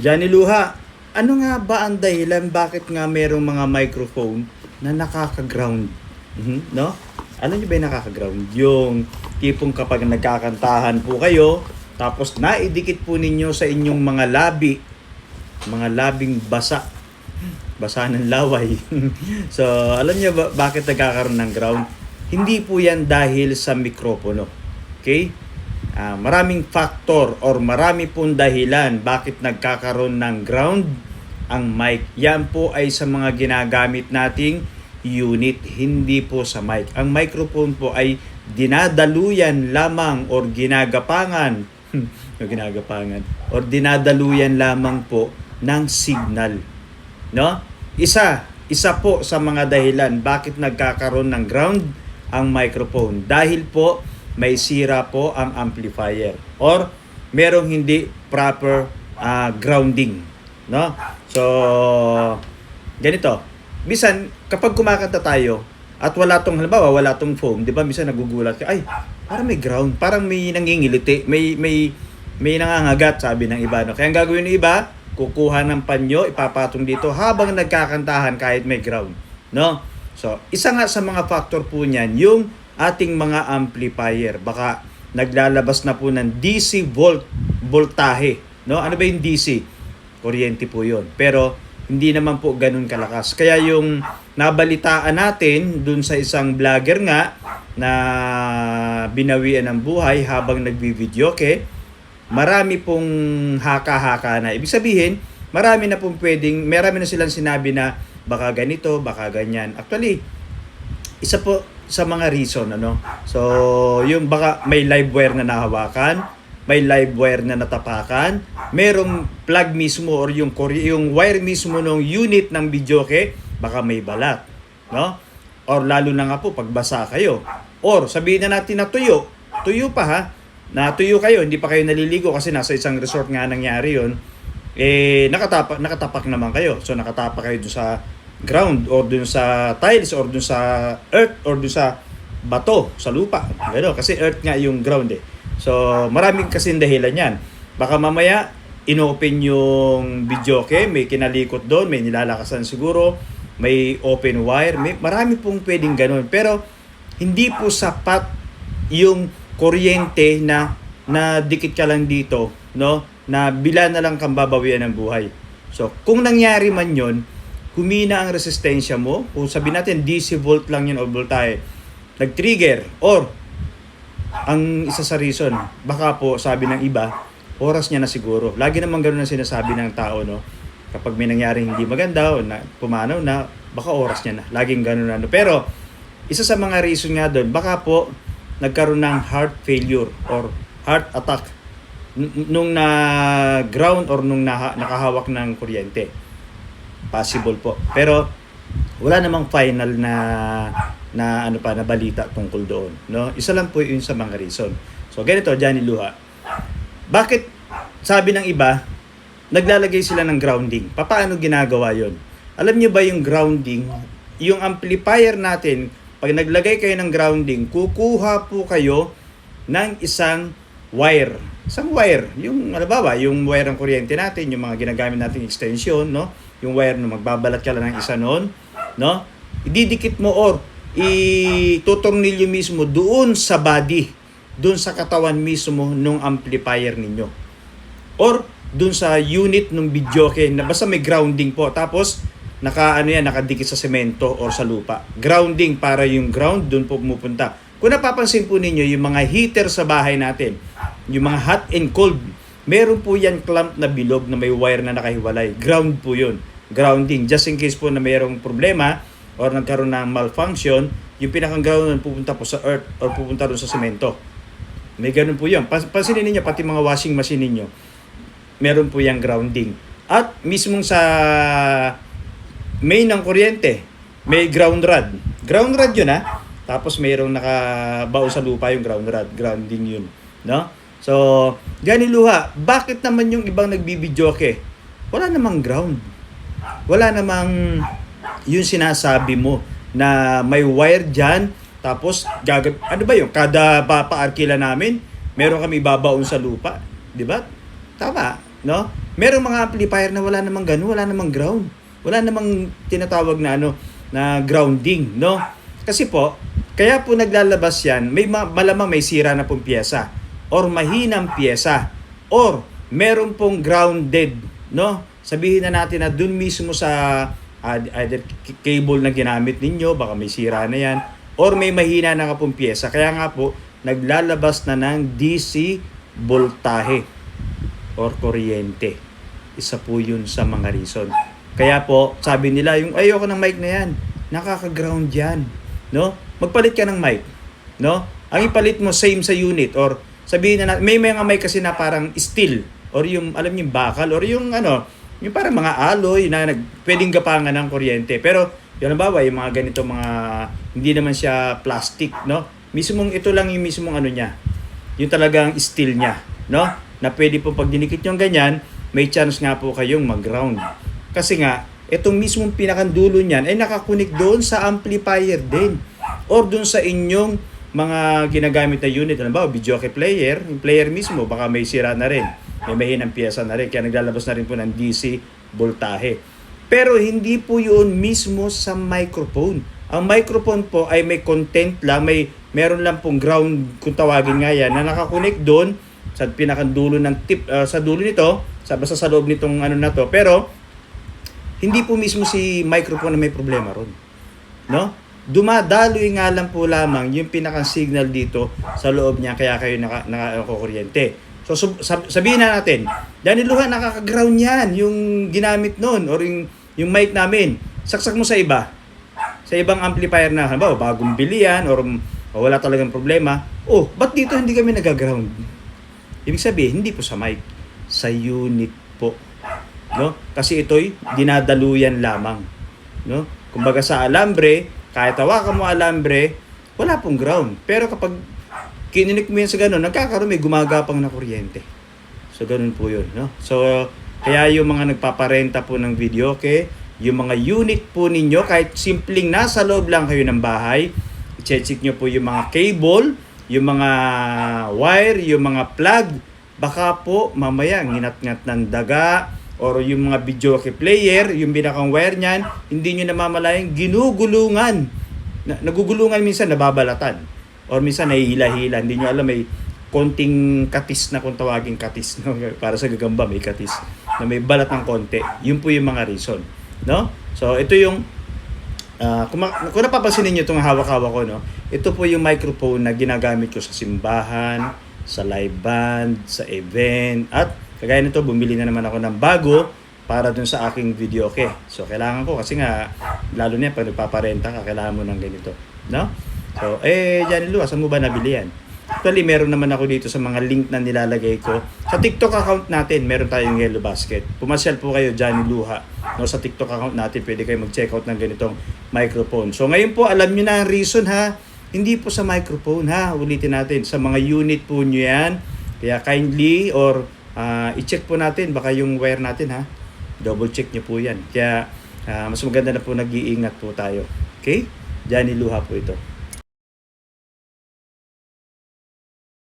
Johnny Luha, ano nga ba ang dahilan bakit nga merong mga microphone na nakaka-ground? No? Ano nyo ba yung nakaka-ground? Yung tipong kapag nagkakantahan po kayo, tapos naidikit po ninyo sa inyong mga labing basa, basa ng laway. So, alam niyo ba bakit nagkakaroon ng ground? Hindi po yan dahil sa mikropono. Okay? Maraming factor or marami pong dahilan bakit nagkakaroon ng ground ang mic. Yan po ay sa mga ginagamit nating unit, hindi po sa mic. Ang microphone po ay dinadaluyan lamang or ginagapangan or dinadaluyan lamang po ng signal. No? Isa po sa mga dahilan bakit nagkakaroon ng ground ang microphone. Dahil po may sira po ang amplifier or merong hindi proper grounding, no? So ganito, bisan kapag kumakanta tayo at wala tong halimbawa wala tong foam, 'di ba? Bisan nagugulat ka, ay, parang may ground, parang may nangingiliti, may nangangagat, sabi ng iba, no? Kaya ang gagawin ng iba, kukuha ng panyo, ipapatong dito habang nagkakantahan kahit may ground, no? So, isa nga sa mga factor po niyan, yung ating mga amplifier. Baka naglalabas na po ng DC voltahe. No? Ano ba yung DC? Kuryente po yun. Pero hindi naman po ganun kalakas. Kaya yung nabalitaan natin dun sa isang vlogger nga na binawian ng buhay habang nagbi-videoke, marami pong haka-haka na. Ibig sabihin, marami na silang sinabi na baka ganito, baka ganyan. Actually, isa po sa mga reason, ano? So, yung baka may live wire na nahawakan, may live wire na natapakan, merong plug mismo or yung wire mismo ng unit ng videoke, baka may balat, no? Or lalo na nga po pagbasa kayo. Or sabihin na natin na tuyo pa ha, natuyo kayo, hindi pa kayo naliligo kasi nasa isang resort nga nangyari yon. Nakatapak naman kayo. So nakatapak kayo doon sa ground or doon sa tiles or doon sa earth or doon sa bato, sa lupa. Gano, kasi earth nga yung ground eh. So maraming kasing dahilan yan. Baka mamaya inopen yung videoke, may kinalikot doon, may nilalakasan siguro, may open wire, marami pong pwedeng ganun. Pero hindi po sapat yung kuryente na dikit ka lang dito, no? Na bila na lang kang babawian ng buhay. So, kung nangyari man yon, humina ang resistensya mo, kung sabihin natin DC volt lang yun o voltahe, nag-trigger, or ang isa sa reason, baka po sabi ng iba, oras niya na siguro. Lagi naman ganoon ang sinasabi ng tao, no? Kapag may nangyaring hindi maganda o pumanaw na, baka oras niya na. Laging ganoon na. Pero, isa sa mga reason nga doon, baka po nagkaroon ng heart failure or heart attack nung na-ground or nung nakahawak ng kuryente. Possible po. Pero wala namang final na balita tungkol doon, no? Isa lang po 'yun sa mga reason. So ganito, Johnny Luha. Bakit sabi ng iba naglalagay sila ng grounding? Paano ginagawa 'yon? Alam niyo ba yung grounding, yung amplifier natin, pag naglagay kayo ng grounding, kukuha po kayo ng isang wire. Isang wire, yung yung wire ng kuryente natin, yung mga ginagamit nating extension, no? Yung wire na magbabalat ka lang ng isa noon, no? Ididikit mo or itutornilyo mismo doon sa body, doon sa katawan mismo nung amplifier ninyo. Or doon sa unit ng videoke na basta may grounding po. Tapos nakadikit sa semento or sa lupa. Grounding para yung ground doon po pumupunta. Kung napapansin po ninyo, yung mga heater sa bahay natin, yung mga hot and cold, meron po yan clamp na bilog na may wire na nakahiwalay. Ground po yun. Grounding. Just in case po na mayroong problema or nagkaroon ng malfunction, yung pinakang ground na pupunta po sa earth or pupunta doon sa semento. May ganun po yun. Pansinin ninyo, pati mga washing machine ninyo, meron po yung grounding. At mismong sa main ng kuryente, may ground rod. Ground rod yun ha. Tapos mayroong nakabao sa lupa yung ground rod. Grounding yun. No? So, Johnny Luha, bakit naman yung ibang nagbibidyoke? Wala namang ground. Wala namang yung sinasabi mo na may wire dyan. Tapos, ano ba yun? Kada papaarkila namin, meron kami babaon sa lupa. Di ba? Tama. No? Merong mga amplifier na wala namang ganun, wala namang ground. Wala namang tinatawag na na grounding, no? Kasi po, kaya po naglalabas yan, malamang may sira na pong piyesa or mahinang piyesa or meron pong grounded, no? Sabihin na natin na dun mismo sa either cable na ginamit ninyo, baka may sira na yan, or may mahina na pong piyesa. Kaya nga po, naglalabas na ng DC voltahe or kuryente. Isa po yun sa mga reason. Kaya po, sabi nila, yung ayoko ng mic na yan, nakaka-ground yan, no? Magpalit ka ng mic, no? Ang ipalit mo same sa unit or sabihin na may mga mic kasi na parang steel or yung alam niyo yung bakal or yung yung parang mga alloy na pwedeng gapangan ng kuryente. Pero yung halimbawa, yung mga ganito mga hindi naman siya plastic, no? Mismong ito lang yung mismong niya. Yung talagang steel niya, no? Na pwede po pag dinikit yung ganyan, may chance nga po kayong mag-ground. Kasi nga, itong mismong pinakandulo niyan ay nakakunik doon sa amplifier din or doon sa inyong mga ginagamit na unit. Halimbawa, videoke player, yung player mismo, baka may sira na rin. May mahinang piyesa na rin. Kaya naglalabas na rin po ng DC voltahe. Pero hindi po yun mismo sa microphone. Ang microphone po ay may content lang, meron lang pong ground, kung tawagin nga yan, na nakakunik doon sa pinakandulo ng tip, sa dulo nito, basta sa loob nitong na to. Pero, hindi po mismo si microphone na may problema ron. No? Dumadaloy nga lang po lamang yung pinaka-signal dito sa loob niya kaya kayo nakakuryente. So sabihin na natin, Danny Luha, nakaka-ground yan yung ginamit noon or yung mic namin. Saksak mo sa iba. Sa ibang amplifier na, halimbawa, bagong bili yan or wala talagang problema. Oh, ba't dito hindi kami nag-ground? Ibig sabihin, hindi po sa mic. Sa unit po. No? Kasi ito'y dinadaluyan lamang. No? Kumbaga sa alambre, kahit hawakan mo alambre, wala pong ground. Pero kapag kininik mo yan sa ganun, nagkakaroon may gumagapang na kuryente. So ganun po yun. No? So kaya yung mga nagpaparenta po ng videoke, yung mga unit po ninyo, kahit simpleng nasa loob lang kayo ng bahay, i-check nyo po yung mga cable, yung mga wire, yung mga plug, baka po mamaya nginat-ngat ng daga, or yung mga videoke player, yung binakang wire niyan, hindi nyo namamalayan, ginugulungan. Nagugulungan minsan, nababalatan. Or minsan, nahihila-hila. Hindi nyo alam, may konting katis na kung tawaging katis. No? Para sa gagamba, may katis. Na may balat ng konti. Yun po yung mga reason. No? So, ito yung, kung napapansin niyo itong hawak-hawak ko, no? Ito po yung microphone na ginagamit ko sa simbahan, sa live band, sa event, at kagaya nito, bumili na naman ako ng bago para dun sa aking videoke. So, kailangan ko kasi nga, lalo na pag nagpaparenta ka, kailangan mo ng ganito. No? So, Johnny Luha, saan mo ba nabili yan? Actually, meron naman ako dito sa mga link na nilalagay ko. Sa TikTok account natin, meron tayong Yellow Basket. Pumasyal po kayo, Johnny Luha. No, sa TikTok account natin, pwede kayo mag-check out ng ganitong microphone. So, ngayon po, alam nyo na ang reason ha. Hindi po sa microphone ha. Ulitin natin. Sa mga unit po nyo yan. Kaya kindly or i-check po natin, baka yung wire natin ha, double check nyo po yan. Kaya mas maganda na po nag-iingat po tayo. Okay? Johnny Luha po ito.